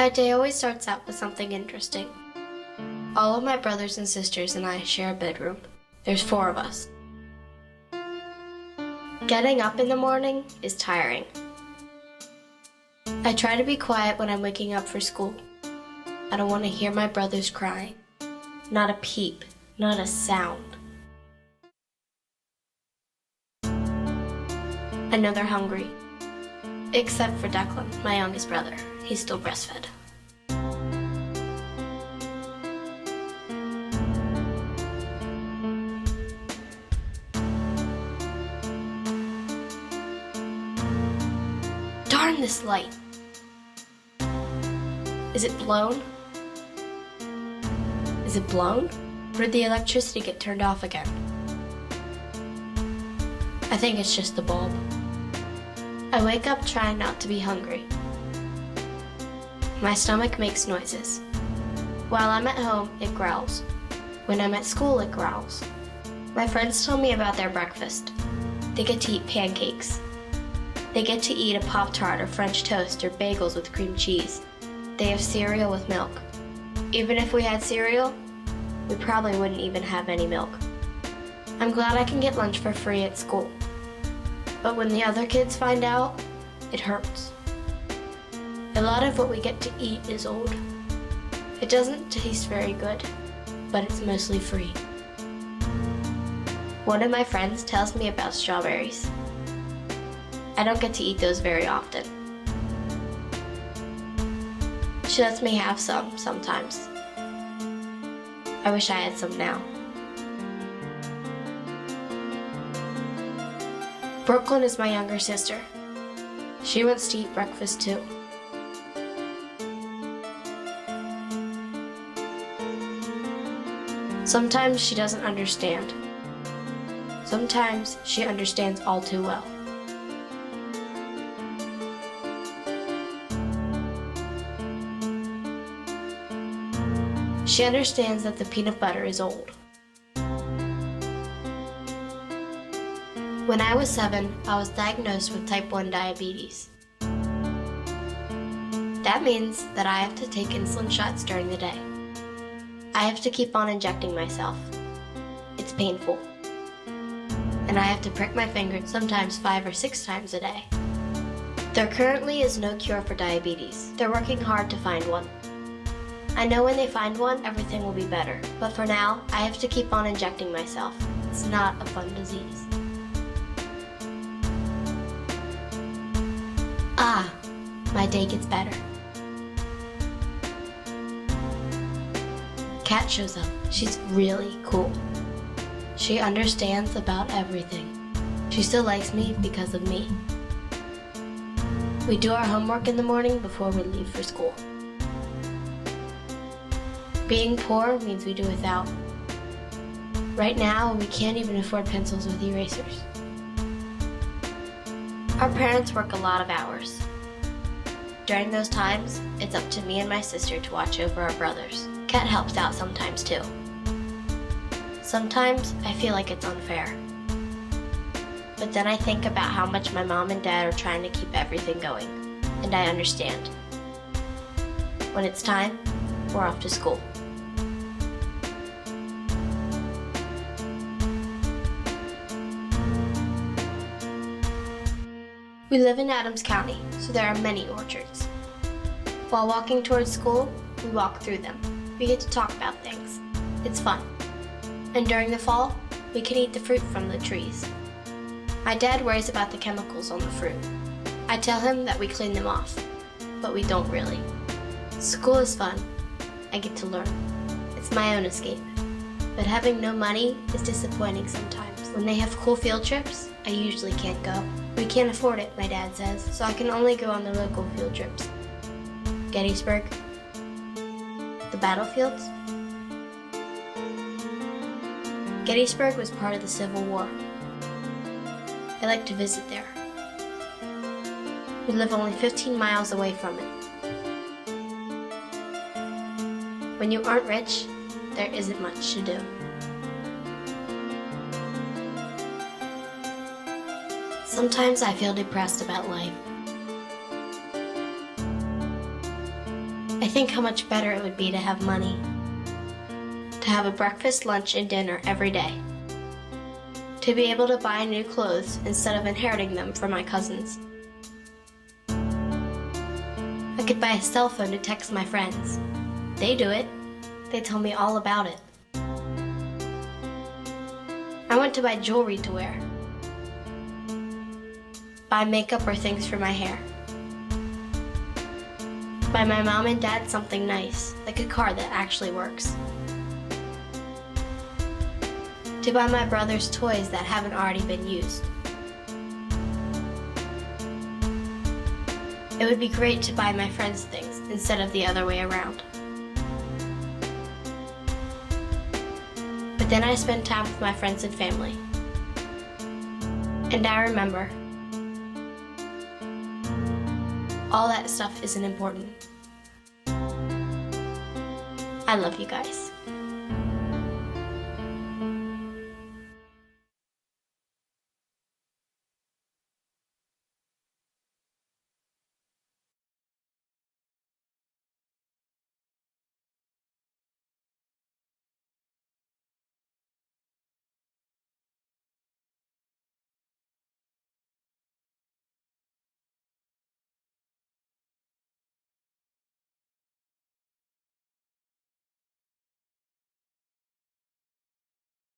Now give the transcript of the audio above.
My day always starts out with something interesting. All of my brothers and sisters and I share a bedroom. There's 4 of us. Getting up in the morning is tiring. I try to be quiet when I'm waking up for school. I don't want to hear my brothers crying. Not a peep, not a sound. I know they're hungry. Except for Declan, my youngest brother. He's still breastfed. Darn this light! Is it blown? Is it blown? Or did the electricity get turned off again? I think it's just the bulb. I wake up trying not to be hungry. My stomach makes noises. While I'm at home, it growls. When I'm at school, it growls. My friends tell me about their breakfast. They get to eat pancakes. They get to eat a Pop-Tart or French toast or bagels with cream cheese. They have cereal with milk. Even if we had cereal, we probably wouldn't even have any milk. I'm glad I can get lunch for free at school. But when the other kids find out, it hurts. A lot of what we get to eat is old. It doesn't taste very good, but it's mostly free. One of my friends tells me about strawberries. I don't get to eat those very often. She lets me have some sometimes. I wish I had some now. Brooklyn is my younger sister. She wants to eat breakfast too. Sometimes she doesn't understand. Sometimes she understands all too well. She understands that the peanut butter is old. When I was 7, I was diagnosed with type 1 diabetes. That means that I have to take insulin shots during the day. I have to keep on injecting myself. It's painful. And I have to prick my finger sometimes 5 or 6 times a day. There currently is no cure for diabetes. They're working hard to find one. I know when they find one, everything will be better. But for now, I have to keep on injecting myself. It's not a fun disease. My day gets better. Kat shows up. She's really cool. She understands about everything. She still likes me because of me. We do our homework in the morning before we leave for school. Being poor means we do without. Right now, we can't even afford pencils with erasers. Our parents work a lot of hours. During those times, it's up to me and my sister to watch over our brothers. Kat helps out sometimes too. Sometimes I feel like it's unfair. But then I think about how much my mom and dad are trying to keep everything going, and I understand. When it's time, we're off to school. We live in Adams County, so there are many orchards. While walking towards school, we walk through them. We get to talk about things. It's fun. And during the fall, we can eat the fruit from the trees. My dad worries about the chemicals on the fruit. I tell him that we clean them off, but we don't really. School is fun. I get to learn. It's my own escape. But having no money is disappointing sometimes. When they have cool field trips, I usually can't go. We can't afford it, my dad says, so I can only go on the local field trips. Gettysburg. The battlefields. Gettysburg was part of the Civil War. I like to visit there. We live only 15 miles away from it. When you aren't rich, there isn't much to do. Sometimes I feel depressed about life. I think how much better it would be to have money. To have a breakfast, lunch, and dinner every day. To be able to buy new clothes instead of inheriting them from my cousins. I could buy a cell phone to text my friends. They do it. They tell me all about it. I want to buy jewelry to wear. Buy makeup or things for my hair. Buy my mom and dad something nice, like a car that actually works. To buy my brothers toys that haven't already been used. It would be great to buy my friends things instead of the other way around. But then I spend time with my friends and family. And I remember, all that stuff isn't important. I love you guys.